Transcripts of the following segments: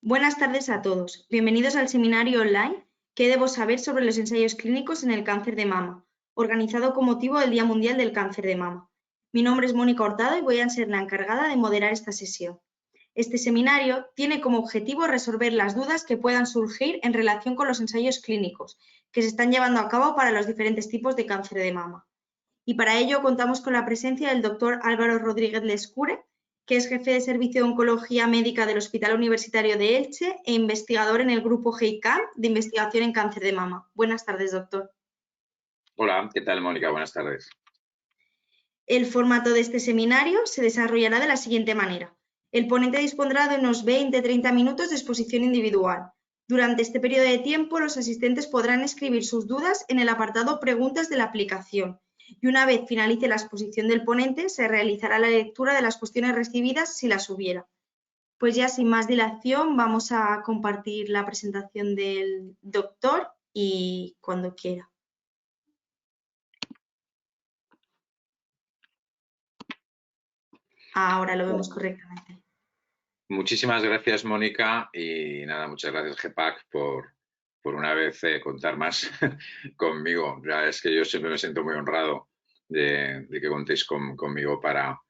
Buenas tardes a todos. Bienvenidos al seminario online ¿Qué debo saber sobre los ensayos clínicos en el cáncer de mama?, organizado con motivo del Día Mundial del Cáncer de Mama. Mi nombre es Mónica Hurtado y voy a ser la encargada de moderar esta sesión. Este seminario tiene como objetivo resolver las dudas que puedan surgir en relación con los ensayos clínicos que se están llevando a cabo para los diferentes tipos de cáncer de mama. Y para ello contamos con la presencia del doctor Álvaro Rodríguez Lescure, que es jefe de Servicio de Oncología Médica del Hospital Universitario de Elche e investigador en el grupo GEICAM de investigación en cáncer de mama. Buenas tardes, doctor. Hola, ¿qué tal, Mónica? Buenas tardes. El formato de este seminario se desarrollará de la siguiente manera. El ponente dispondrá de unos 20-30 minutos de exposición individual. Durante este periodo de tiempo, los asistentes podrán escribir sus dudas en el apartado Preguntas de la aplicación. Y una vez finalice la exposición del ponente, se realizará la lectura de las cuestiones recibidas si las hubiera. Pues ya sin más dilación vamos a compartir la presentación del doctor y cuando quiera. Ahora lo vemos correctamente. Muchísimas gracias, Mónica, y nada, muchas gracias, GEPAC, por una vez contar más conmigo. Ya es que yo siempre me siento muy honrado de que contéis conmigo para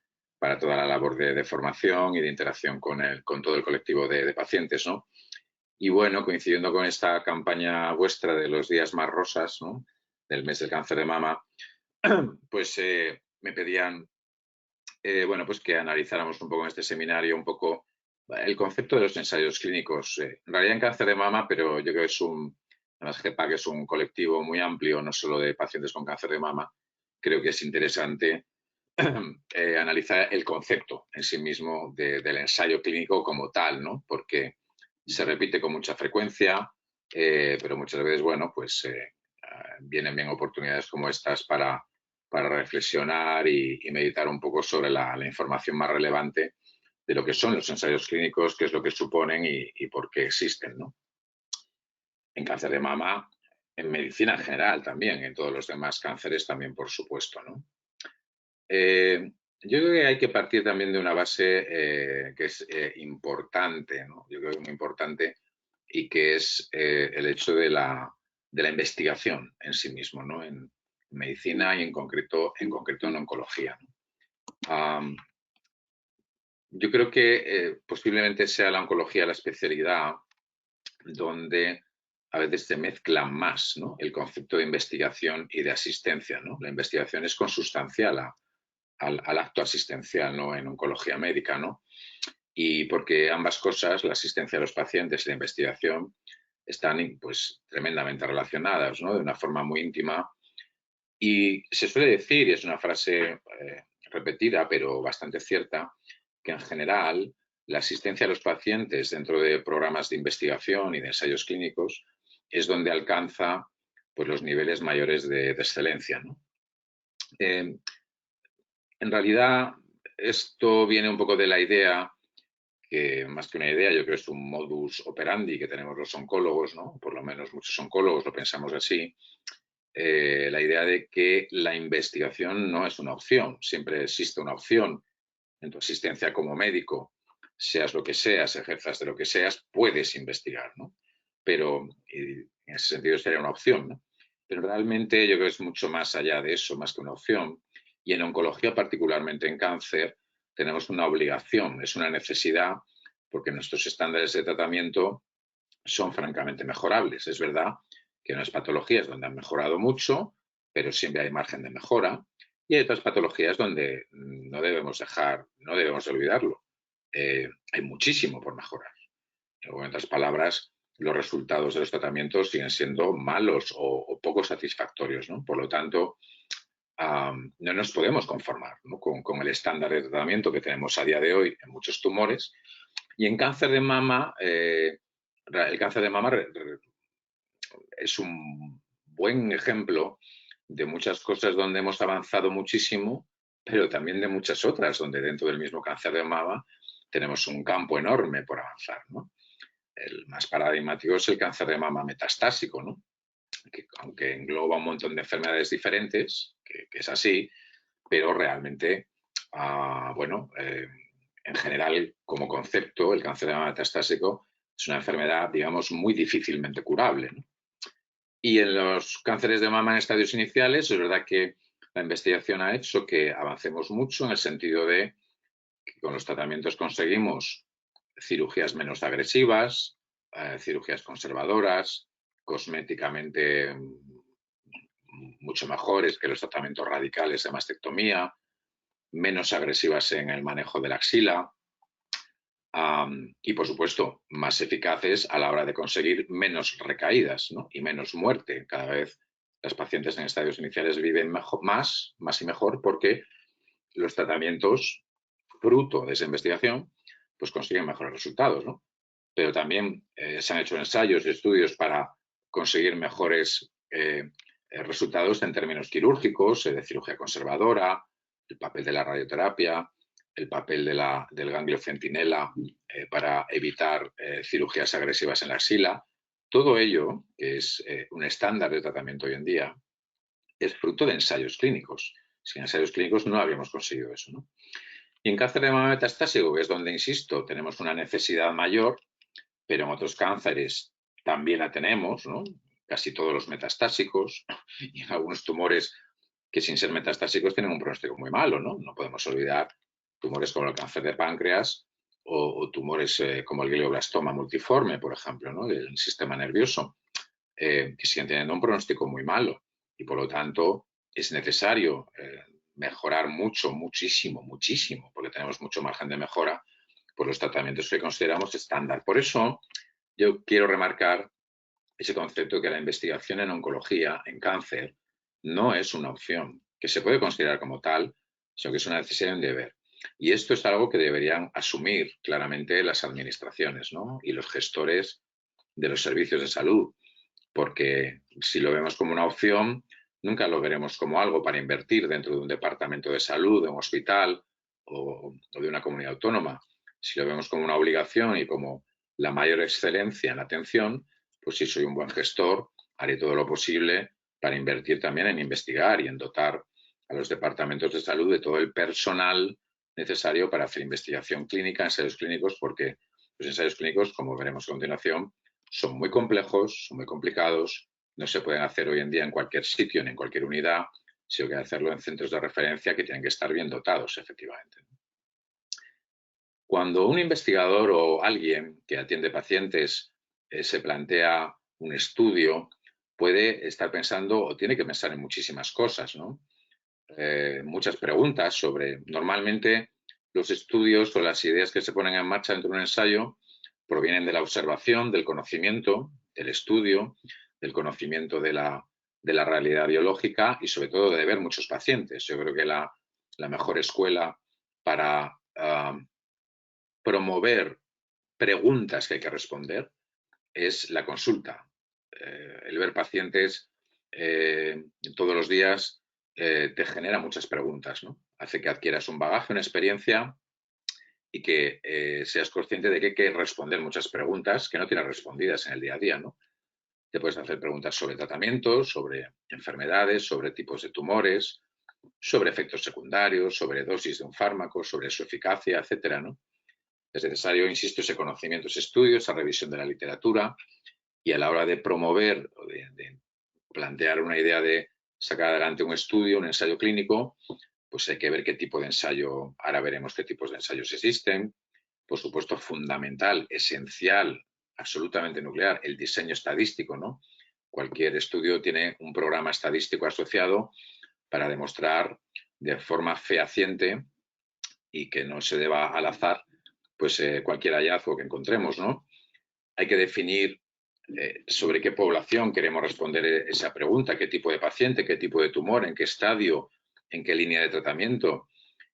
toda la labor de formación y de interacción con todo el colectivo de pacientes, ¿no? Y bueno, coincidiendo con esta campaña vuestra de los días más rosas, ¿no?, del mes del cáncer de mama, pues me pedían bueno, pues que analizáramos un poco en este seminario un poco el concepto de los ensayos clínicos. En realidad en cáncer de mama, pero yo creo que además GEPAC es un colectivo muy amplio, no solo de pacientes con cáncer de mama. Creo que es interesante analizar el concepto en sí mismo del ensayo clínico como tal, ¿no? Porque se repite con mucha frecuencia, pero muchas veces, bueno, pues vienen bien oportunidades como estas para reflexionar y meditar un poco sobre la información más relevante de lo que son los ensayos clínicos, qué es lo que suponen y por qué existen, ¿no? En cáncer de mama, en medicina en general también, en todos los demás cánceres también, por supuesto, ¿no? Yo creo que hay que partir también de una base que es importante, ¿no? Yo creo que es muy importante y que es el hecho de la investigación en sí mismo, ¿no? En medicina y en concreto en oncología, ¿no? Yo creo que posiblemente sea la oncología la especialidad donde a veces se mezcla más, ¿no?, el concepto de investigación y de asistencia, ¿no? La investigación es consustancial al acto asistencial, ¿no?, en oncología médica, ¿no? Y porque ambas cosas, la asistencia a los pacientes y la investigación, están pues tremendamente relacionadas, ¿no?, de una forma muy íntima. Y se suele decir, y es una frase repetida, pero bastante cierta, que en general la asistencia a los pacientes dentro de programas de investigación y de ensayos clínicos es donde alcanza pues, los niveles mayores de excelencia, ¿no? En realidad, esto viene un poco de la idea que, más que una idea, yo creo que es un modus operandi que tenemos los oncólogos, ¿no? Por lo menos muchos oncólogos lo pensamos así. La idea de que la investigación no es una opción, siempre existe una opción en tu asistencia como médico, seas lo que seas, ejerzas de lo que seas, puedes investigar, ¿no? Pero en ese sentido sería una opción, ¿no? Pero realmente yo creo que es mucho más allá de eso, más que una opción. Y en oncología, particularmente en cáncer, tenemos una obligación, es una necesidad, porque nuestros estándares de tratamiento son francamente mejorables. Es verdad que hay unas patologías donde han mejorado mucho, pero siempre hay margen de mejora. Y hay otras patologías donde no debemos olvidarlo. Hay muchísimo por mejorar. En otras palabras, los resultados de los tratamientos siguen siendo malos o poco satisfactorios, ¿no? Por lo tanto, no nos podemos conformar, ¿no?, con el estándar de tratamiento que tenemos a día de hoy en muchos tumores. Y en cáncer de mama, el cáncer de mama es un buen ejemplo de muchas cosas donde hemos avanzado muchísimo, pero también de muchas otras, donde dentro del mismo cáncer de mama tenemos un campo enorme por avanzar, ¿no? El más paradigmático es el cáncer de mama metastásico, ¿no?, que aunque engloba un montón de enfermedades diferentes, que es así, pero realmente, bueno, en general, como concepto, el cáncer de mama metastásico Es una enfermedad, digamos, muy difícilmente curable, ¿no? Y en los cánceres de mama en estadios iniciales, es verdad que la investigación ha hecho que avancemos mucho en el sentido de que con los tratamientos conseguimos cirugías menos agresivas, cirugías conservadoras, cosméticamente mucho mejores que los tratamientos radicales de mastectomía, menos agresivas en el manejo de la axila y, por supuesto, más eficaces a la hora de conseguir menos recaídas, ¿no? Y menos muerte. Cada vez las pacientes en estadios iniciales viven mejor, más y mejor porque los tratamientos, fruto de esa investigación, pues consiguen mejores resultados, ¿no? Pero también se han hecho ensayos y estudios para conseguir mejores resultados en términos quirúrgicos, de cirugía conservadora, el papel de la radioterapia, el papel del ganglio centinela para evitar cirugías agresivas en la axila. Todo ello, que es un estándar de tratamiento hoy en día, es fruto de ensayos clínicos. Sin ensayos clínicos no habríamos conseguido eso, ¿no? Y en cáncer de mama metastásico, que es donde, insisto, tenemos una necesidad mayor, pero en otros cánceres también la tenemos, ¿no? Casi todos los metastásicos y en algunos tumores que sin ser metastásicos tienen un pronóstico muy malo, ¿no? No podemos olvidar tumores como el cáncer de páncreas o tumores como el glioblastoma multiforme, por ejemplo, ¿no? Del sistema nervioso, que siguen teniendo un pronóstico muy malo y por lo tanto es necesario mejorar muchísimo, porque tenemos mucho margen de mejora por los tratamientos que consideramos estándar. Por eso yo quiero remarcar ese concepto de que la investigación en oncología, en cáncer, no es una opción que se puede considerar como tal, sino que es una necesidad y un deber. Y esto es algo que deberían asumir claramente las administraciones, ¿no? Y los gestores de los servicios de salud, porque si lo vemos como una opción, nunca lo veremos como algo para invertir dentro de un departamento de salud, de un hospital o de una comunidad autónoma. Si lo vemos como una obligación y como la mayor excelencia en la atención, pues si soy un buen gestor, haré todo lo posible para invertir también en investigar y en dotar a los departamentos de salud de todo el personal necesario para hacer investigación clínica, ensayos clínicos, porque los ensayos clínicos, como veremos a continuación, son muy complejos, son muy complicados, no se pueden hacer hoy en día en cualquier sitio ni en cualquier unidad, sino que hacerlo en centros de referencia que tienen que estar bien dotados, efectivamente. Cuando un investigador o alguien que atiende pacientes se plantea un estudio, puede estar pensando o tiene que pensar en muchísimas cosas, ¿no? Muchas preguntas sobre, normalmente los estudios o las ideas que se ponen en marcha dentro de un ensayo provienen de la observación, del conocimiento, del estudio, del conocimiento de la realidad biológica y sobre todo de ver muchos pacientes. Yo creo que la mejor escuela para promover preguntas que hay que responder es la consulta. El ver pacientes todos los días te genera muchas preguntas, ¿no? Hace que adquieras un bagaje, una experiencia y que seas consciente de que hay que responder muchas preguntas que no tienes respondidas en el día a día, ¿no? Te puedes hacer preguntas sobre tratamientos, sobre enfermedades, sobre tipos de tumores, sobre efectos secundarios, sobre dosis de un fármaco, sobre su eficacia, etcétera, ¿no? Es necesario, insisto, ese conocimiento, ese estudio, esa revisión de la literatura y a la hora de promover o de plantear una idea de sacar adelante un estudio, un ensayo clínico, pues hay que ver qué tipo de ensayo, ahora veremos qué tipos de ensayos existen. Por supuesto, fundamental, esencial, absolutamente nuclear, el diseño estadístico, ¿no? Cualquier estudio tiene un programa estadístico asociado para demostrar de forma fehaciente y que no se deba al azar pues cualquier hallazgo que encontremos, ¿no? Hay que definir sobre qué población queremos responder esa pregunta, qué tipo de paciente, qué tipo de tumor, en qué estadio, en qué línea de tratamiento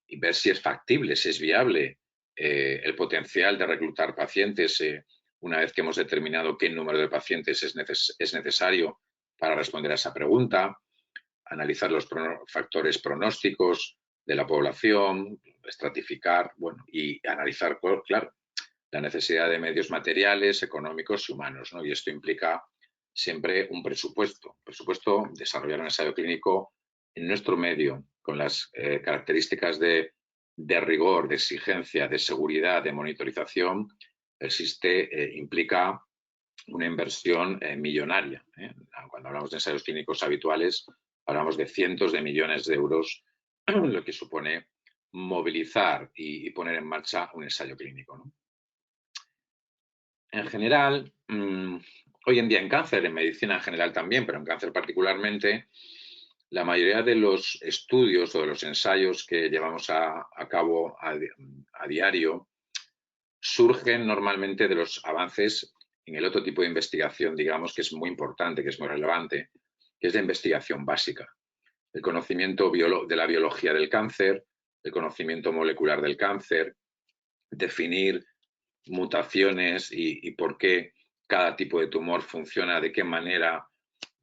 y ver si es factible, si es viable el potencial de reclutar pacientes una vez que hemos determinado qué número de pacientes es necesario para responder a esa pregunta, analizar los factores pronósticos de la población, estratificar, bueno, y analizar, claro, la necesidad de medios materiales, económicos y humanos, ¿no? Y esto implica siempre un presupuesto. Desarrollar un ensayo clínico en nuestro medio, con las características de rigor, de exigencia, de seguridad, de monitorización, implica una inversión millonaria. Cuando hablamos de ensayos clínicos habituales, hablamos de cientos de millones de euros, lo que supone movilizar y poner en marcha un ensayo clínico, ¿no? En general, hoy en día en cáncer, en medicina en general también, pero en cáncer particularmente, la mayoría de los estudios o de los ensayos que llevamos a cabo a diario surgen normalmente de los avances en el otro tipo de investigación, digamos, que es muy importante, que es muy relevante, que es la investigación básica. El conocimiento de la biología del cáncer, el conocimiento molecular del cáncer, definir mutaciones y por qué cada tipo de tumor funciona, de qué manera,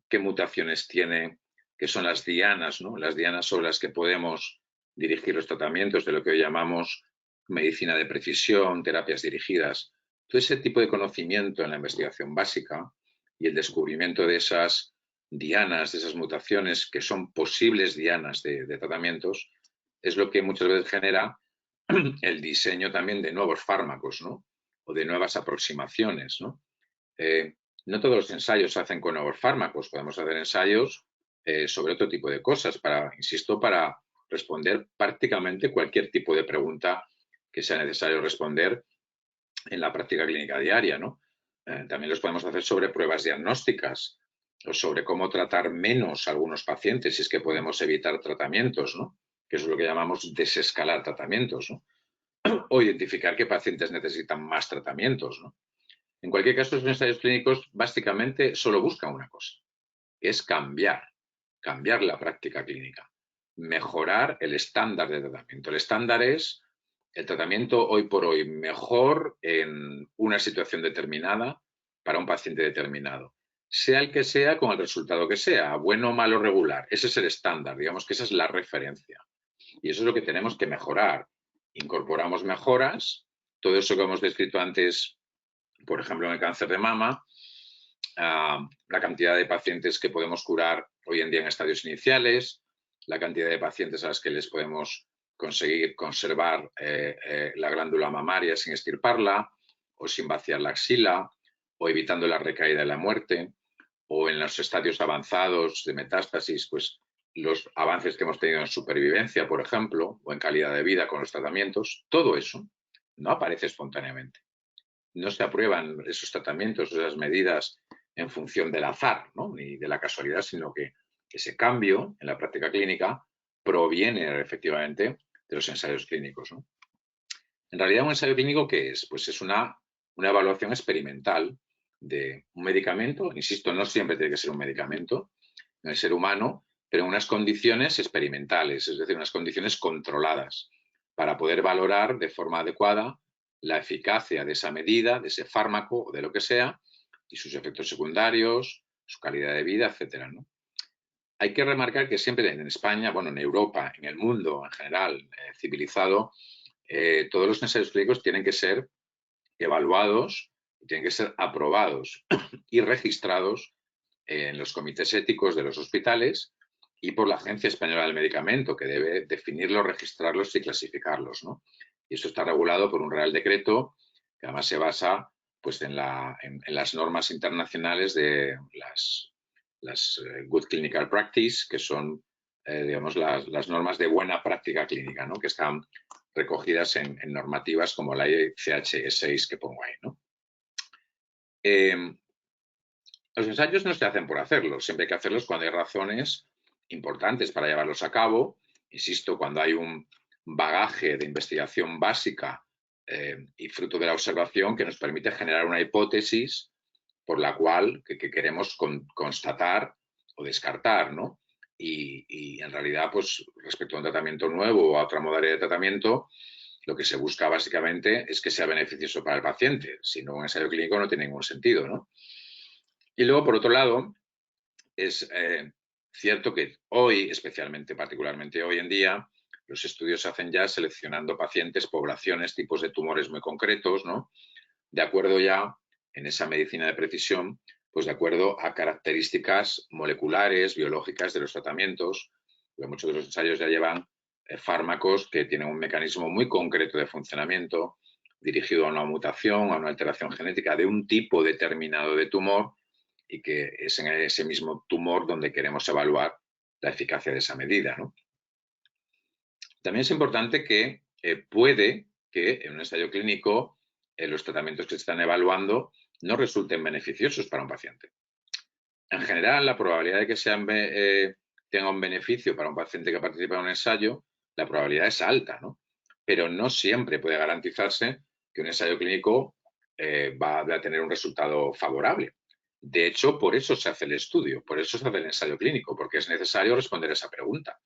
qué mutaciones tiene, que son las dianas, ¿no? Las dianas sobre las que podemos dirigir los tratamientos de lo que hoy llamamos medicina de precisión, terapias dirigidas. Todo ese tipo de conocimiento en la investigación básica y el descubrimiento de esas dianas, de esas mutaciones que son posibles dianas de tratamientos, es lo que muchas veces genera el diseño también de nuevos fármacos, ¿no? O de nuevas aproximaciones, ¿no? No todos los ensayos se hacen con nuevos fármacos, podemos hacer ensayos sobre otro tipo de cosas, insisto, para responder prácticamente cualquier tipo de pregunta que sea necesario responder en la práctica clínica diaria, ¿no? También los podemos hacer sobre pruebas diagnósticas o sobre cómo tratar menos a algunos pacientes, si es que podemos evitar tratamientos, ¿no? Que es lo que llamamos desescalar tratamientos, ¿no? O identificar qué pacientes necesitan más tratamientos, ¿no? En cualquier caso, los ensayos clínicos básicamente solo buscan una cosa, que es cambiar la práctica clínica, mejorar el estándar de tratamiento. El estándar es el tratamiento hoy por hoy mejor en una situación determinada para un paciente determinado, sea el que sea, con el resultado que sea, bueno, malo, regular. Ese es el estándar, digamos que esa es la referencia. Y eso es lo que tenemos que mejorar. Incorporamos mejoras, todo eso que hemos descrito antes, por ejemplo, en el cáncer de mama, la cantidad de pacientes que podemos curar hoy en día en estadios iniciales, la cantidad de pacientes a los que les podemos conseguir conservar la glándula mamaria sin extirparla o sin vaciar la axila o evitando la recaída y la muerte, o en los estadios avanzados de metástasis, pues los avances que hemos tenido en supervivencia, por ejemplo, o en calidad de vida con los tratamientos, todo eso no aparece espontáneamente. No se aprueban esos tratamientos, esas medidas en función del azar, ¿no? Ni de la casualidad, sino que ese cambio en la práctica clínica proviene efectivamente de los ensayos clínicos, ¿no? En realidad, un ensayo clínico, ¿qué es? Pues es una evaluación experimental de un medicamento, insisto, no siempre tiene que ser un medicamento en el ser humano, pero en unas condiciones experimentales, es decir, unas condiciones controladas, para poder valorar de forma adecuada la eficacia de esa medida, de ese fármaco o de lo que sea, y sus efectos secundarios, su calidad de vida, etcétera, ¿no? Hay que remarcar que siempre en España, bueno, en Europa, en el mundo en general civilizado, todos los ensayos clínicos tienen que ser evaluados, tienen que ser aprobados y registrados en los comités éticos de los hospitales y por la Agencia Española del Medicamento, que debe definirlos, registrarlos y clasificarlos, ¿no? Y eso está regulado por un Real Decreto que además se basa pues, en las normas internacionales de las Good Clinical Practice, que son digamos, las normas de buena práctica clínica, ¿no? Que están recogidas en normativas como la ICH-6 que pongo ahí, ¿no? Los ensayos no se hacen por hacerlos, siempre hay que hacerlos cuando hay razones importantes para llevarlos a cabo. Insisto, cuando hay un bagaje de investigación básica y fruto de la observación que nos permite generar una hipótesis por la cual que queremos constatar o descartar, ¿no? Y en realidad, pues respecto a un tratamiento nuevo o a otra modalidad de tratamiento, lo que se busca básicamente es que sea beneficioso para el paciente. Si no, un ensayo clínico no tiene ningún sentido, ¿no? Y luego, por otro lado, es cierto que hoy, especialmente, particularmente hoy en día, los estudios se hacen ya seleccionando pacientes, poblaciones, tipos de tumores muy concretos, ¿no? De acuerdo ya en esa medicina de precisión, pues de acuerdo a características moleculares, biológicas de los tratamientos, porque muchos de los ensayos ya llevan fármacos que tienen un mecanismo muy concreto de funcionamiento, dirigido a una mutación, a una alteración genética de un tipo determinado de tumor y que es en ese mismo tumor donde queremos evaluar la eficacia de esa medida, ¿no? También es importante que puede que en un ensayo clínico los tratamientos que se están evaluando no resulten beneficiosos para un paciente. En general, la probabilidad de que tenga un beneficio para un paciente que participa en un ensayo, la probabilidad es alta, ¿no? Pero no siempre puede garantizarse que un ensayo clínico va a tener un resultado favorable. De hecho, por eso se hace el estudio, por eso se hace el ensayo clínico, porque es necesario responder esa pregunta.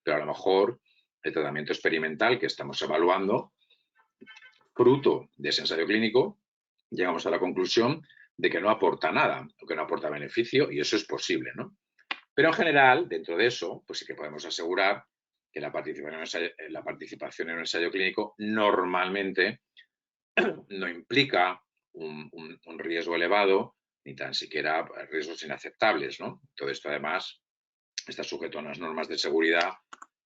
Pero a lo mejor el tratamiento experimental que estamos evaluando, fruto de ese ensayo clínico, llegamos a la conclusión de que no aporta nada o que no aporta beneficio, y eso es posible, ¿no? Pero en general, dentro de eso, pues sí que podemos asegurar que la participación en un ensayo clínico normalmente no implica un riesgo elevado ni tan siquiera riesgos inaceptables, ¿no? Todo esto además está sujeto a unas normas de seguridad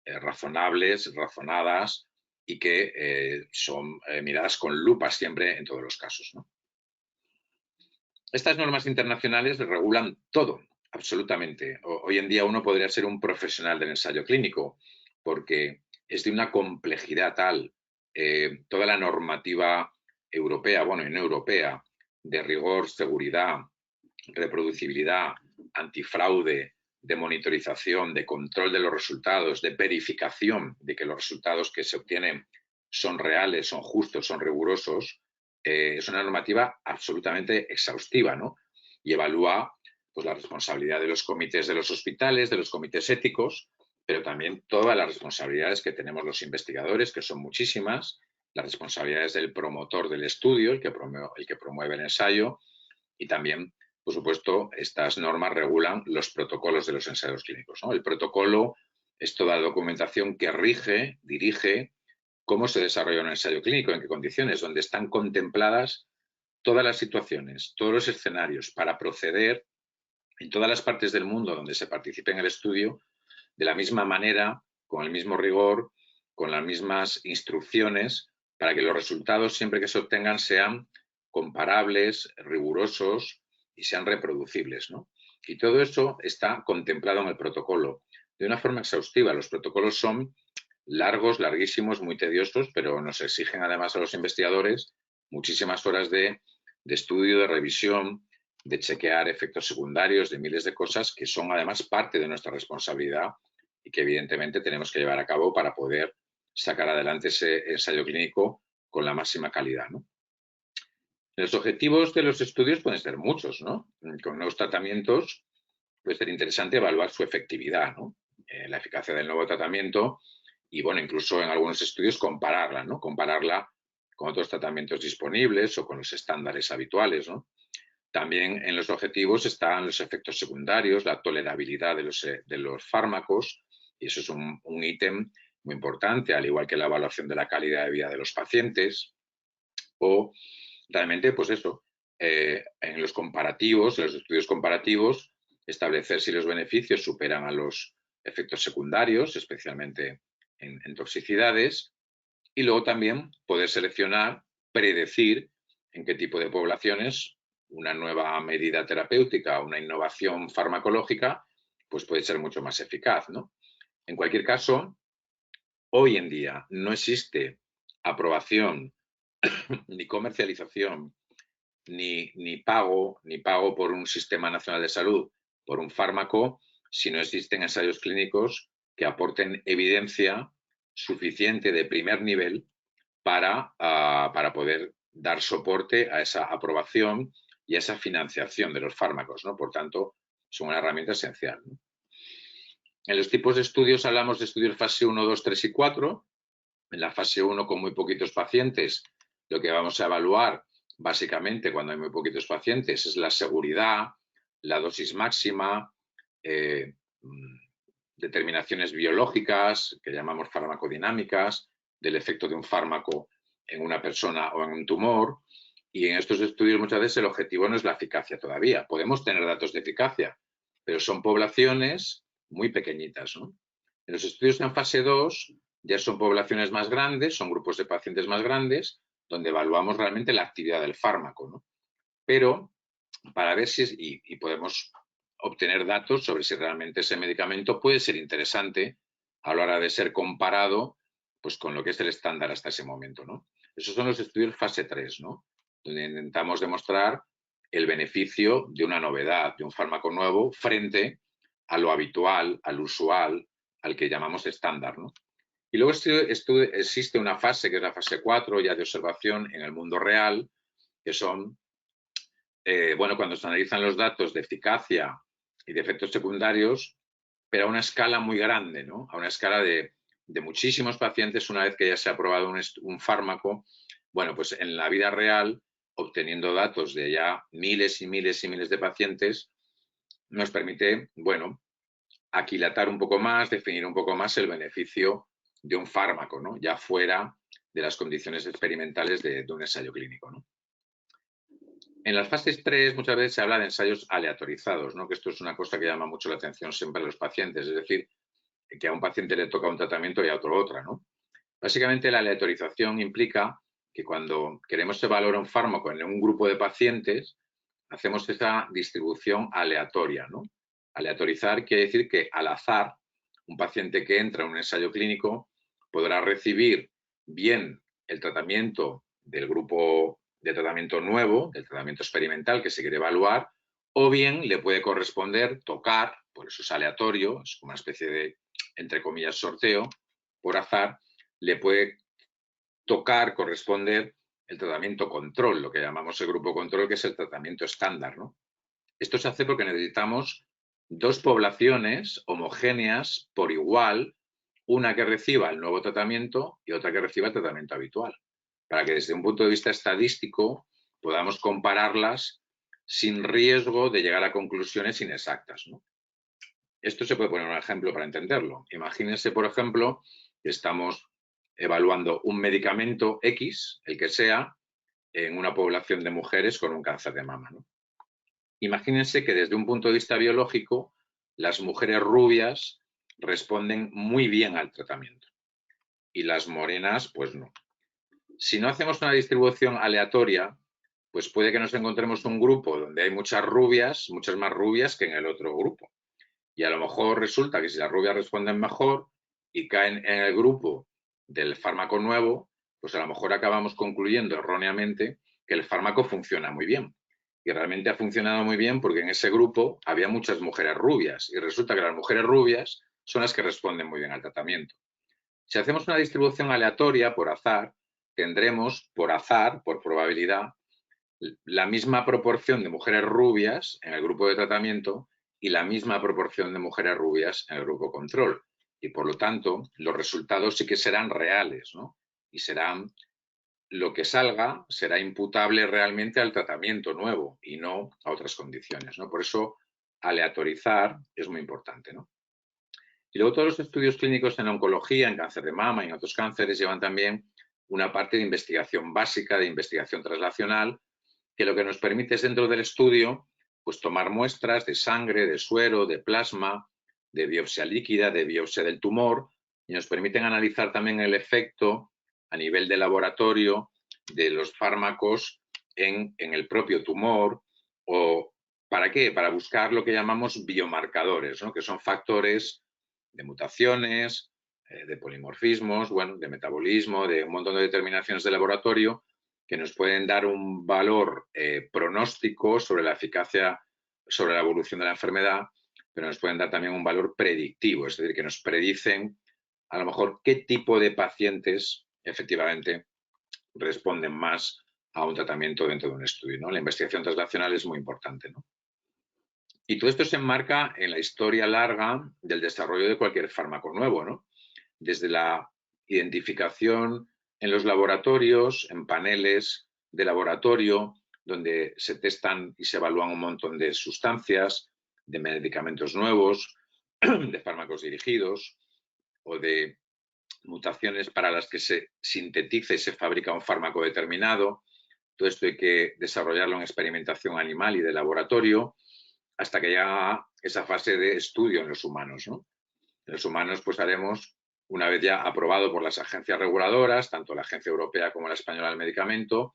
razonables, razonadas y que son miradas con lupa siempre en todos los casos, ¿no? Estas normas internacionales regulan todo, absolutamente. Hoy en día uno podría ser un profesional del ensayo clínico porque es de una complejidad tal. Toda la normativa europea, bueno, y no europea, de rigor, seguridad, reproducibilidad, antifraude, de monitorización, de control de los resultados, de verificación de que los resultados que se obtienen son reales, son justos, son rigurosos, es una normativa absolutamente exhaustiva, ¿no? Y evalúa pues, la responsabilidad de los comités de los hospitales, de los comités éticos, pero también todas las responsabilidades que tenemos los investigadores, que son muchísimas, las responsabilidades del promotor del estudio, el que promueve el ensayo, y también, por supuesto, estas normas regulan los protocolos de los ensayos clínicos, ¿no? El protocolo es toda la documentación que dirige cómo se desarrolla un ensayo clínico, en qué condiciones, donde están contempladas todas las situaciones, todos los escenarios para proceder en todas las partes del mundo donde se participe en el estudio de la misma manera, con el mismo rigor, con las mismas instrucciones, para que los resultados siempre que se obtengan sean comparables, rigurosos y sean reproducibles, ¿no? Y todo eso está contemplado en el protocolo de una forma exhaustiva. Los protocolos son largos, larguísimos, muy tediosos, pero nos exigen además a los investigadores muchísimas horas de estudio, de revisión, de chequear efectos secundarios, de miles de cosas que son además parte de nuestra responsabilidad y que evidentemente tenemos que llevar a cabo para poder sacar adelante ese ensayo clínico con la máxima calidad, ¿no? Los objetivos de los estudios pueden ser muchos, ¿no? Con nuevos tratamientos puede ser interesante evaluar su efectividad, ¿no? La eficacia del nuevo tratamiento y, bueno, incluso en algunos estudios compararla, ¿no? Compararla con otros tratamientos disponibles o con los estándares habituales, ¿no? También en los objetivos están los efectos secundarios, la tolerabilidad de los fármacos, y eso es un ítem muy importante, al igual que la evaluación de la calidad de vida de los pacientes, o realmente, pues eso, en los comparativos, en los estudios comparativos, establecer si los beneficios superan a los efectos secundarios, especialmente en toxicidades, y luego también poder seleccionar, predecir en qué tipo de poblaciones una nueva medida terapéutica, una innovación farmacológica, pues puede ser mucho más eficaz, ¿no? En cualquier caso, hoy en día no existe aprobación ni comercialización ni pago por un sistema nacional de salud por un fármaco si no existen ensayos clínicos que aporten evidencia suficiente de primer nivel para poder dar soporte a esa aprobación y a esa financiación de los fármacos, ¿no? Por tanto, son una herramienta esencial, ¿no? En los tipos de estudios hablamos de estudios fase 1, 2, 3 y 4. En la fase 1, con muy poquitos pacientes, lo que vamos a evaluar básicamente cuando hay muy poquitos pacientes es la seguridad, la dosis máxima, determinaciones biológicas que llamamos farmacodinámicas, del efecto de un fármaco en una persona o en un tumor. Y en estos estudios muchas veces el objetivo no es la eficacia todavía. Podemos tener datos de eficacia, pero son poblaciones muy pequeñitas, ¿no? En los estudios en fase 2 ya son poblaciones más grandes, son grupos de pacientes más grandes, donde evaluamos realmente la actividad del fármaco, ¿no? Pero para ver si y podemos obtener datos sobre si realmente ese medicamento puede ser interesante a la hora de ser comparado pues, con lo que es el estándar hasta ese momento, ¿no? Esos son los estudios fase 3, ¿no? Donde intentamos demostrar el beneficio de una novedad, de un fármaco nuevo, frente a lo habitual, al usual, al que llamamos estándar, ¿no? Y luego existe una fase, que es la fase 4, ya de observación en el mundo real, que son, bueno, cuando se analizan los datos de eficacia y de efectos secundarios, pero a una escala muy grande, ¿no? A una escala de muchísimos pacientes, una vez que ya se ha aprobado un fármaco, bueno, pues en la vida real, obteniendo datos de ya miles y miles y miles de pacientes, nos permite, bueno, aquilatar un poco más, definir un poco más el beneficio de un fármaco, ¿no? Ya fuera de las condiciones experimentales de un ensayo clínico, ¿no? En las fases 3 muchas veces se habla de ensayos aleatorizados, ¿no? Que esto es una cosa que llama mucho la atención siempre a los pacientes, es decir, que a un paciente le toca un tratamiento y a otro otra, ¿no? Básicamente la aleatorización implica que cuando queremos evaluar un fármaco en un grupo de pacientes, hacemos esa distribución aleatoria, ¿no? Aleatorizar quiere decir que al azar, un paciente que entra en un ensayo clínico podrá recibir bien el tratamiento del grupo de tratamiento nuevo, del tratamiento experimental que se quiere evaluar, o bien le puede corresponder tocar, por eso es aleatorio, es como una especie de, entre comillas, sorteo, por azar, le puede tocar, corresponder el tratamiento control, lo que llamamos el grupo control, que es el tratamiento estándar, ¿no? Esto se hace porque necesitamos dos poblaciones homogéneas por igual, una que reciba el nuevo tratamiento y otra que reciba el tratamiento habitual, para que desde un punto de vista estadístico podamos compararlas sin riesgo de llegar a conclusiones inexactas, ¿no? Esto se puede poner un ejemplo para entenderlo. Imagínense, por ejemplo, que estamos evaluando un medicamento X, el que sea, en una población de mujeres con un cáncer de mama, ¿no? Imagínense que desde un punto de vista biológico, las mujeres rubias responden muy bien al tratamiento y las morenas, pues no. Si no hacemos una distribución aleatoria, pues puede que nos encontremos un grupo donde hay muchas rubias, muchas más rubias que en el otro grupo. Y a lo mejor resulta que si las rubias responden mejor y caen en el grupo del fármaco nuevo, pues a lo mejor acabamos concluyendo erróneamente que el fármaco funciona muy bien. Y realmente ha funcionado muy bien porque en ese grupo había muchas mujeres rubias y resulta que las mujeres rubias son las que responden muy bien al tratamiento. Si hacemos una distribución aleatoria por azar, tendremos por azar, por probabilidad, la misma proporción de mujeres rubias en el grupo de tratamiento y la misma proporción de mujeres rubias en el grupo control. Y por lo tanto, los resultados sí que serán reales, ¿no? Y serán, lo que salga será imputable realmente al tratamiento nuevo y no a otras condiciones, ¿no? Por eso, aleatorizar es muy importante, ¿no? Y luego todos los estudios clínicos en oncología, en cáncer de mama y en otros cánceres llevan también una parte de investigación básica, de investigación translacional, que lo que nos permite es dentro del estudio pues tomar muestras de sangre, de suero, de plasma, de biopsia líquida, de biopsia del tumor, y nos permiten analizar también el efecto a nivel de laboratorio de los fármacos en el propio tumor. ¿O para qué? Para buscar lo que llamamos biomarcadores, ¿no? Que son factores de mutaciones, de polimorfismos, bueno, de metabolismo, de un montón de determinaciones de laboratorio que nos pueden dar un valor pronóstico sobre la eficacia, sobre la evolución de la enfermedad, pero nos pueden dar también un valor predictivo, es decir, que nos predicen a lo mejor qué tipo de pacientes efectivamente responden más a un tratamiento dentro de un estudio, ¿no? La investigación translacional es muy importante, ¿no? Y todo esto se enmarca en la historia larga del desarrollo de cualquier fármaco nuevo, ¿no? Desde la identificación en los laboratorios, en paneles de laboratorio, donde se testan y se evalúan un montón de sustancias, de medicamentos nuevos, de fármacos dirigidos o de mutaciones para las que se sintetiza y se fabrica un fármaco determinado. Todo esto hay que desarrollarlo en experimentación animal y de laboratorio hasta que llega esa fase de estudio en los humanos, ¿no? En los humanos pues haremos una vez ya aprobado por las agencias reguladoras, tanto la Agencia Europea como la Española del Medicamento,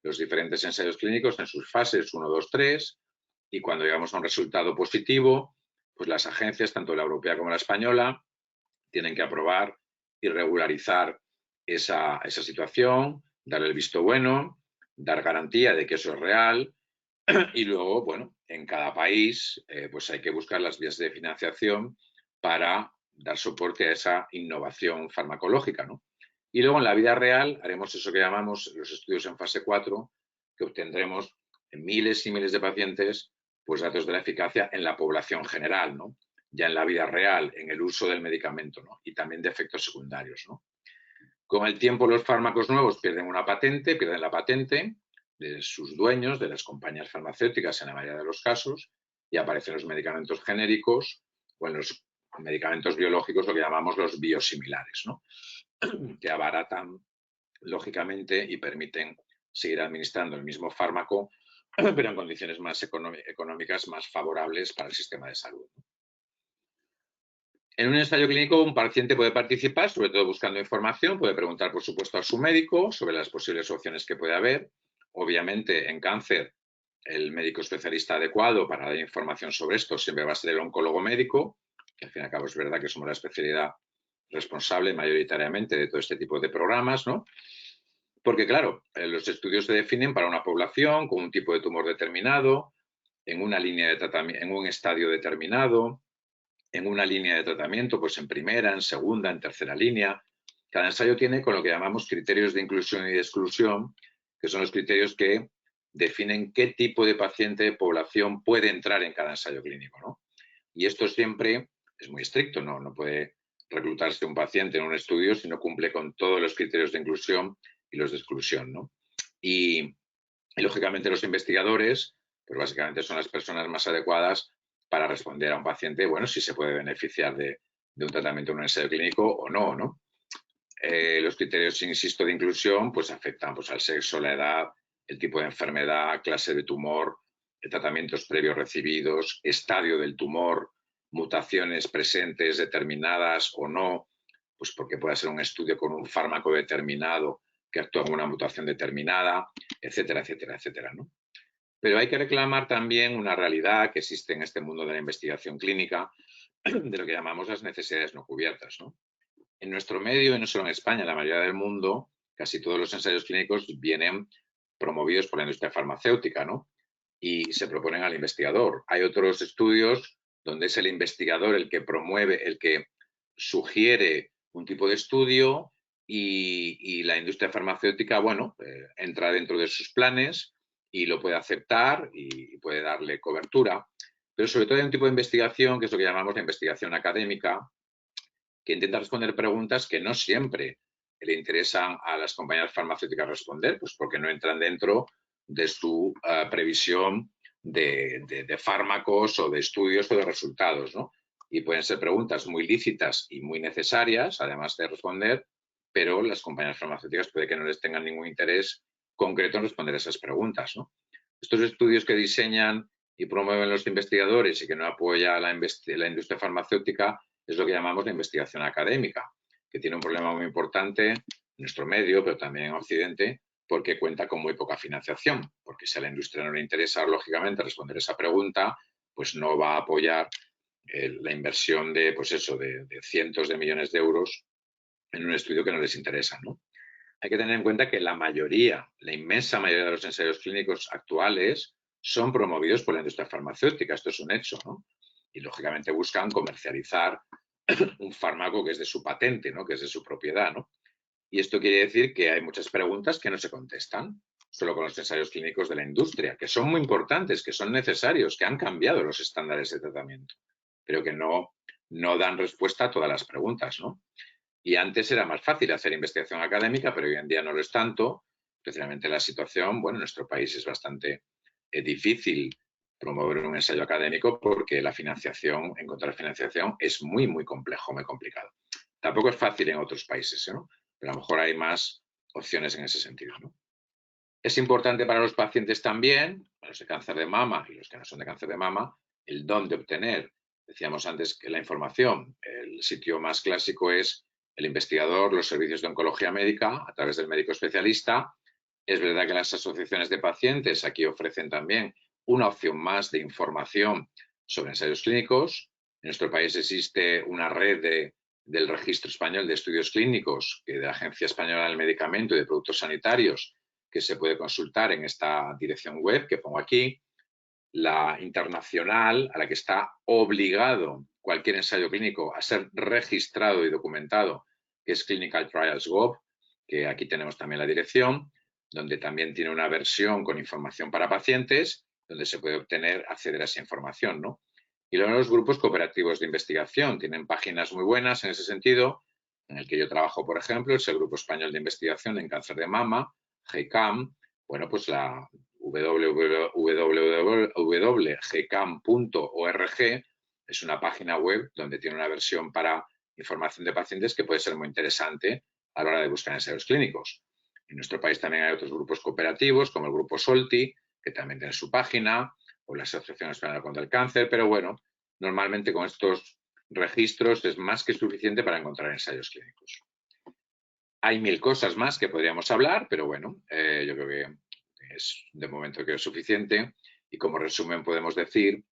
los diferentes ensayos clínicos en sus fases 1, 2, 3, y cuando llegamos a un resultado positivo, pues las agencias, tanto la europea como la española, tienen que aprobar y regularizar esa situación, dar el visto bueno, dar garantía de que eso es real y luego, bueno, en cada país pues hay que buscar las vías de financiación para dar soporte a esa innovación farmacológica, ¿no? Y luego en la vida real haremos eso que llamamos los estudios en fase 4, que obtendremos en miles y miles de pacientes pues datos de la eficacia en la población general, ¿no? Ya en la vida real, en el uso del medicamento, ¿no? Y también de efectos secundarios, ¿no? Con el tiempo los fármacos nuevos pierden la patente de sus dueños, de las compañías farmacéuticas en la mayoría de los casos, y aparecen los medicamentos genéricos o en los medicamentos biológicos lo que llamamos los biosimilares, ¿no? Que abaratan lógicamente y permiten seguir administrando el mismo fármaco, pero en condiciones más económicas más favorables para el sistema de salud. En un ensayo clínico, un paciente puede participar, sobre todo buscando información, puede preguntar, por supuesto, a su médico sobre las posibles opciones que puede haber. Obviamente, en cáncer, el médico especialista adecuado para dar información sobre esto siempre va a ser el oncólogo médico, que al fin y al cabo es verdad que somos la especialidad responsable mayoritariamente de todo este tipo de programas, ¿no? Porque, claro, los estudios se definen para una población con un tipo de tumor determinado, en una línea de tratamiento, en un estadio determinado, en una línea de tratamiento, pues en primera, en segunda, en tercera línea. Cada ensayo tiene con lo que llamamos criterios de inclusión y de exclusión, que son los criterios que definen qué tipo de paciente, de población puede entrar en cada ensayo clínico, ¿no? Y esto siempre es muy estricto, ¿no? No puede reclutarse un paciente en un estudio si no cumple con todos los criterios de inclusión y los de exclusión, ¿no? Y lógicamente los investigadores, pues básicamente son las personas más adecuadas para responder a un paciente, bueno, si se puede beneficiar de un tratamiento en un ensayo clínico o no, ¿no? Los criterios, insisto, de inclusión, pues afectan pues, al sexo, la edad, el tipo de enfermedad, clase de tumor, tratamientos previos recibidos, estadio del tumor, mutaciones presentes determinadas o no, pues porque puede ser un estudio con un fármaco determinado que actúa en una mutación determinada, etcétera, etcétera, etcétera, ¿no? Pero hay que reclamar también una realidad que existe en este mundo de la investigación clínica, de lo que llamamos las necesidades no cubiertas, ¿no? En nuestro medio, y no solo en España, en la mayoría del mundo, casi todos los ensayos clínicos vienen promovidos por la industria farmacéutica, ¿no? Y se proponen al investigador. Hay otros estudios donde es el investigador el que promueve, el que sugiere un tipo de estudio y la industria farmacéutica, bueno, entra dentro de sus planes y lo puede aceptar y puede darle cobertura. Pero sobre todo hay un tipo de investigación que es lo que llamamos la investigación académica, que intenta responder preguntas que no siempre le interesan a las compañías farmacéuticas responder, pues porque no entran dentro de su previsión de fármacos o de estudios o de resultados, ¿no? Y pueden ser preguntas muy lícitas y muy necesarias, además de responder, pero las compañías farmacéuticas puede que no les tengan ningún interés concreto en responder esas preguntas, ¿no? Estos estudios que diseñan y promueven los investigadores y que no apoya la industria farmacéutica es lo que llamamos la investigación académica, que tiene un problema muy importante en nuestro medio, pero también en Occidente, porque cuenta con muy poca financiación, porque si a la industria no le interesa, lógicamente, responder esa pregunta, pues no va a apoyar la inversión de, pues eso, de cientos de millones de euros en un estudio que no les interesa, ¿no? Hay que tener en cuenta que la inmensa mayoría de los ensayos clínicos actuales son promovidos por la industria farmacéutica, esto es un hecho, ¿no? Y lógicamente buscan comercializar un fármaco que es de su patente, ¿no? Que es de su propiedad, ¿no? Y esto quiere decir que hay muchas preguntas que no se contestan solo con los ensayos clínicos de la industria, que son muy importantes, que son necesarios, que han cambiado los estándares de tratamiento, pero que no dan respuesta a todas las preguntas, ¿no? Y antes era más fácil hacer investigación académica, pero hoy en día no lo es tanto. Especialmente la situación, bueno, en nuestro país es bastante difícil promover un ensayo académico porque la financiación, encontrar financiación es muy, muy complejo, muy complicado. Tampoco es fácil en otros países, ¿no? Pero a lo mejor hay más opciones en ese sentido, ¿no? Es importante para los pacientes también, los de cáncer de mama y los que no son de cáncer de mama, el dónde obtener. Decíamos antes que la información, el sitio más clásico es el investigador, los servicios de oncología médica, a través del médico especialista. Es verdad que las asociaciones de pacientes aquí ofrecen también una opción más de información sobre ensayos clínicos. En nuestro país existe una red del Registro Español de Estudios Clínicos, de la Agencia Española del Medicamento y de Productos Sanitarios, que se puede consultar en esta dirección web que pongo aquí. La internacional, a la que está obligado cualquier ensayo clínico a ser registrado y documentado, que es clinicaltrials.gov, que aquí tenemos también la dirección, donde también tiene una versión con información para pacientes, donde se puede acceder a esa información, ¿no? Y luego los grupos cooperativos de investigación tienen páginas muy buenas en ese sentido, en el que yo trabajo, por ejemplo, es el Grupo Español de Investigación en Cáncer de Mama, GECAM. Bueno, pues la www.gcam.org es una página web donde tiene una versión para información de pacientes que puede ser muy interesante a la hora de buscar ensayos clínicos. En nuestro país también hay otros grupos cooperativos, como el Grupo Solti, que también tiene su página, o la Asociación Española contra el Cáncer, pero bueno, normalmente con estos registros es más que suficiente para encontrar ensayos clínicos. Hay 1000 cosas más que podríamos hablar, pero bueno, yo creo que es de momento que es suficiente. Y como resumen podemos decir,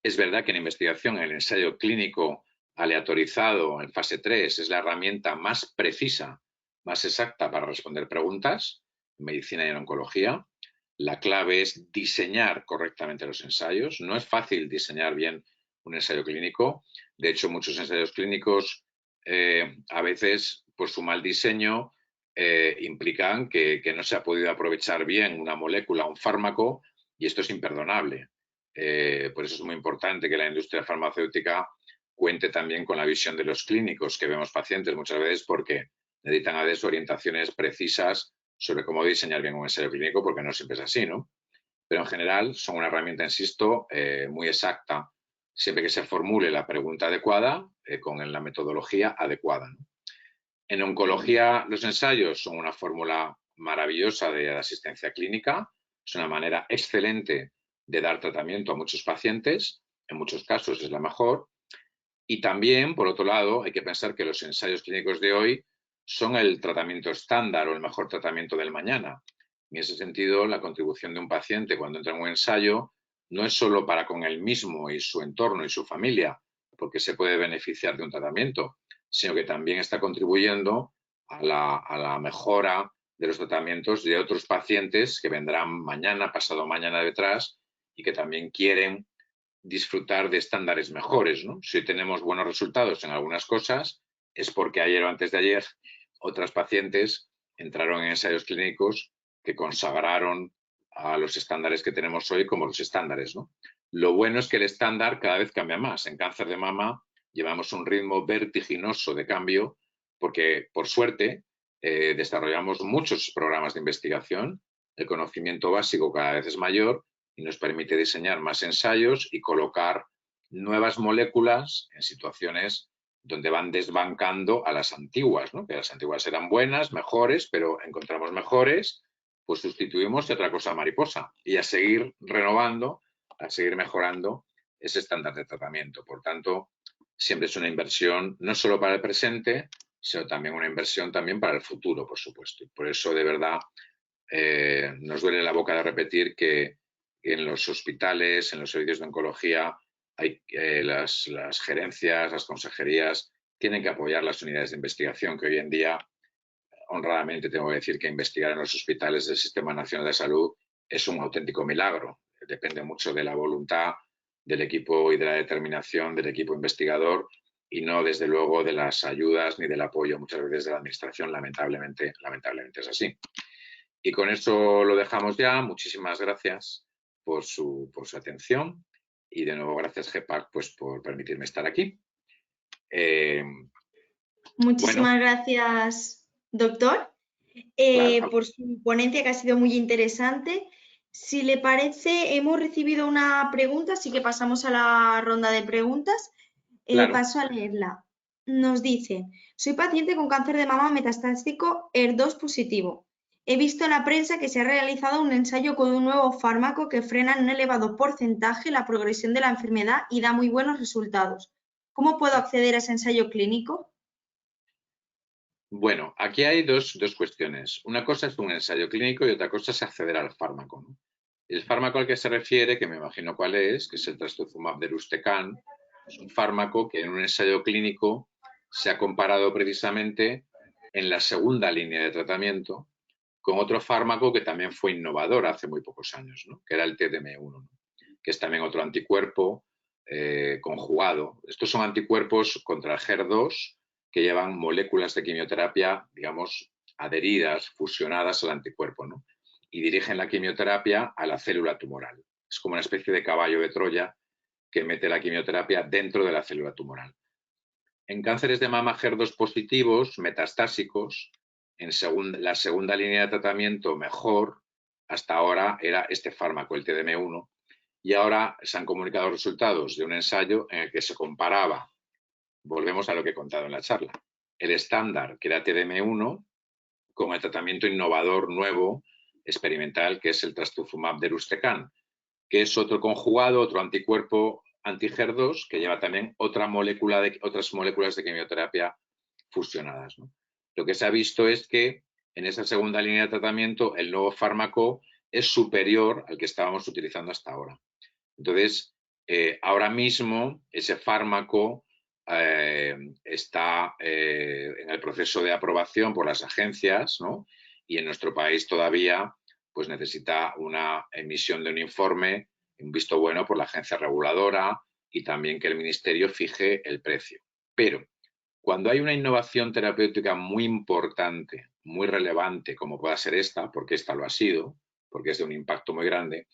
es verdad que en investigación el ensayo clínico aleatorizado en fase 3 es la herramienta más precisa, más exacta para responder preguntas en medicina y en oncología. La clave es diseñar correctamente los ensayos. No es fácil diseñar bien un ensayo clínico. De hecho, muchos ensayos clínicos a veces por su mal diseño implican que no se ha podido aprovechar bien una molécula, un fármaco, y esto es imperdonable. Por eso es muy importante que la industria farmacéutica cuente también con la visión de los clínicos que vemos pacientes muchas veces, porque necesitan a veces orientaciones precisas sobre cómo diseñar bien un ensayo clínico, porque no siempre es así, ¿no? Pero en general son una herramienta, insisto, muy exacta, siempre que se formule la pregunta adecuada con la metodología adecuada, ¿no? En oncología los ensayos son una fórmula maravillosa de asistencia clínica, es una manera excelente de dar tratamiento a muchos pacientes, en muchos casos es la mejor. Y también, por otro lado, hay que pensar que los ensayos clínicos de hoy son el tratamiento estándar o el mejor tratamiento del mañana. En ese sentido, la contribución de un paciente cuando entra en un ensayo no es solo para con él mismo y su entorno y su familia, porque se puede beneficiar de un tratamiento, sino que también está contribuyendo a la mejora de los tratamientos de otros pacientes que vendrán mañana, pasado mañana detrás y que también quieren disfrutar de estándares mejores, ¿no? Si tenemos buenos resultados en algunas cosas, es porque ayer o antes de ayer otras pacientes entraron en ensayos clínicos que consagraron a los estándares que tenemos hoy como los estándares, ¿no? Lo bueno es que el estándar cada vez cambia más. En cáncer de mama llevamos un ritmo vertiginoso de cambio porque, por suerte, desarrollamos muchos programas de investigación, el conocimiento básico cada vez es mayor y nos permite diseñar más ensayos y colocar nuevas moléculas en situaciones donde van desbancando a las antiguas, ¿no? Que las antiguas eran buenas, mejores, pero encontramos mejores, pues sustituimos y otra cosa mariposa. Y a seguir renovando, a seguir mejorando ese estándar de tratamiento. Por tanto, siempre es una inversión no solo para el presente, sino también una inversión también para el futuro, por supuesto. Y por eso, de verdad, nos duele la boca de repetir que en los hospitales, en los servicios de oncología, hay, las gerencias, las consejerías, tienen que apoyar las unidades de investigación, que hoy en día, honradamente tengo que decir que investigar en los hospitales del Sistema Nacional de Salud es un auténtico milagro. Depende mucho de la voluntad del equipo y de la determinación del equipo investigador y no, desde luego, de las ayudas ni del apoyo muchas veces de la administración. Lamentablemente es así. Y con eso lo dejamos ya. Muchísimas gracias por su atención y de nuevo gracias GEPAC pues, por permitirme estar aquí. Muchísimas gracias, doctor, claro. por su ponencia que ha sido muy interesante. Si le parece, hemos recibido una pregunta, así que pasamos a la ronda de preguntas. Claro. Paso a leerla. Nos dice, soy paciente con cáncer de mama metastásico HER2 positivo. He visto en la prensa que se ha realizado un ensayo con un nuevo fármaco que frena en un elevado porcentaje la progresión de la enfermedad y da muy buenos resultados. ¿Cómo puedo acceder a ese ensayo clínico? Bueno, aquí hay dos cuestiones. Una cosa es un ensayo clínico y otra cosa es acceder al fármaco, ¿no? El fármaco al que se refiere, que me imagino cuál es, que es el trastuzumab deruxtecan, es un fármaco que en un ensayo clínico se ha comparado precisamente en la segunda línea de tratamiento con otro fármaco que también fue innovador hace muy pocos años, ¿no? Que era el TDM1, ¿no? Que es también otro anticuerpo conjugado. Estos son anticuerpos contra el HER2 que llevan moléculas de quimioterapia, digamos, adheridas, fusionadas al anticuerpo, ¿no? Y dirigen la quimioterapia a la célula tumoral. Es como una especie de caballo de Troya que mete la quimioterapia dentro de la célula tumoral. En cánceres de mama HER2 positivos, metastásicos, en la segunda línea de tratamiento mejor, hasta ahora era este fármaco, el TDM1, y ahora se han comunicado resultados de un ensayo en el que se comparaba, volvemos a lo que he contado en la charla, el estándar, que era TDM1, con el tratamiento innovador nuevo, experimental, que es el trastuzumab deruxtecan, que es otro conjugado, otro anticuerpo anti-HER2, que lleva también otras moléculas de quimioterapia fusionadas, ¿no? Lo que se ha visto es que en esa segunda línea de tratamiento el nuevo fármaco es superior al que estábamos utilizando hasta ahora. Entonces, ahora mismo ese fármaco está en el proceso de aprobación por las agencias, ¿no? Y en nuestro país todavía pues necesita una emisión de un informe, un visto bueno por la agencia reguladora y también que el ministerio fije el precio. Pero cuando hay una innovación terapéutica muy importante, muy relevante, como pueda ser esta, porque esta lo ha sido, porque es de un impacto muy grande,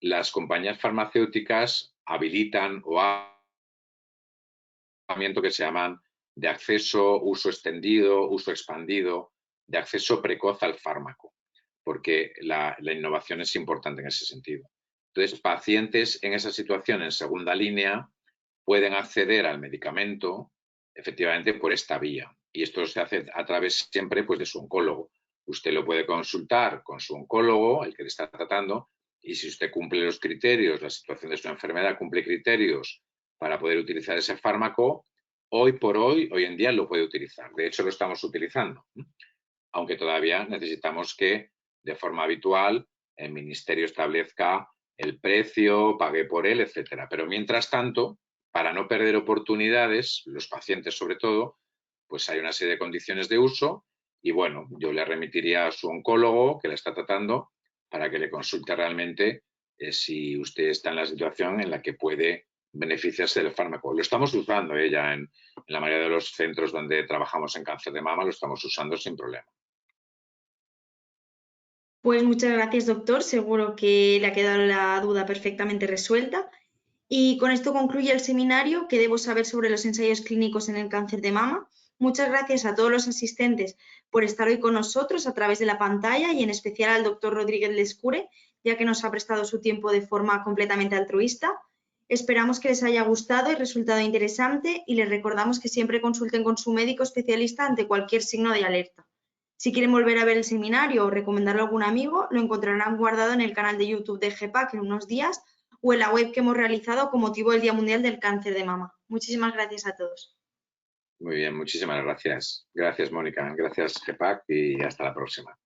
las compañías farmacéuticas habilitan o que se llaman de acceso, uso extendido, uso expandido, de acceso precoz al fármaco, porque la innovación es importante en ese sentido. Entonces, pacientes en esa situación en segunda línea pueden acceder al medicamento efectivamente por esta vía. Y esto se hace a través siempre pues, de su oncólogo. Usted lo puede consultar con su oncólogo, el que le está tratando, y si usted cumple los criterios, la situación de su enfermedad cumple criterios para poder utilizar ese fármaco, hoy por hoy, hoy en día lo puede utilizar. De hecho, lo estamos utilizando, aunque todavía necesitamos que de forma habitual el ministerio establezca el precio, pague por él, etcétera. Pero mientras tanto, para no perder oportunidades, los pacientes sobre todo, pues hay una serie de condiciones de uso y bueno, yo le remitiría a su oncólogo que le está tratando para que le consulte realmente si usted está en la situación en la que puede beneficiarse del fármaco. Lo estamos usando ya en la mayoría de los centros donde trabajamos en cáncer de mama, lo estamos usando sin problema. Pues muchas gracias, doctor. Seguro que le ha quedado la duda perfectamente resuelta. Y con esto concluye el seminario que debo saber sobre los ensayos clínicos en el cáncer de mama. Muchas gracias a todos los asistentes por estar hoy con nosotros a través de la pantalla y en especial al doctor Rodríguez Lescure, ya que nos ha prestado su tiempo de forma completamente altruista. Esperamos que les haya gustado y resultado interesante y les recordamos que siempre consulten con su médico especialista ante cualquier signo de alerta. Si quieren volver a ver el seminario o recomendarlo a algún amigo, lo encontrarán guardado en el canal de YouTube de GEPAC en unos días o en la web que hemos realizado con motivo del Día Mundial del Cáncer de Mama. Muchísimas gracias a todos. Muy bien, muchísimas gracias. Gracias, Mónica. Gracias, GEPAC, y hasta la próxima.